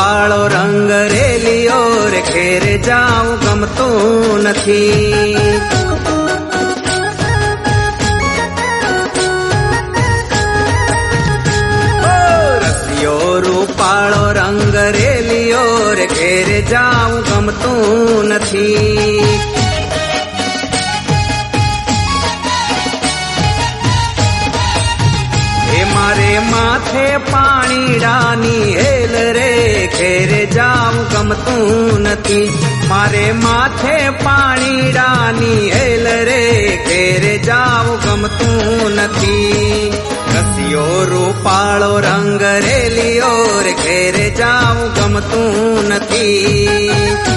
રૂપાળો રંગ રેલિયો રે ઘેરે જાઉં ગમતું નથી. રૂપાળો રંગ રેલિયો રે ઘેરે જાઉં ગમતું નથી. એ મારે માથે પાણીડાની હેલ રે ઘેરે જાઉં ગમતું નથી. મારે માથે પાણીડાની હેલ રે ઘેરે જાઉં ગમતું નથી. રસિયો રૂપાળો રંગ રેલિયો રે ઘેરે જાઉં ગમતું નથી.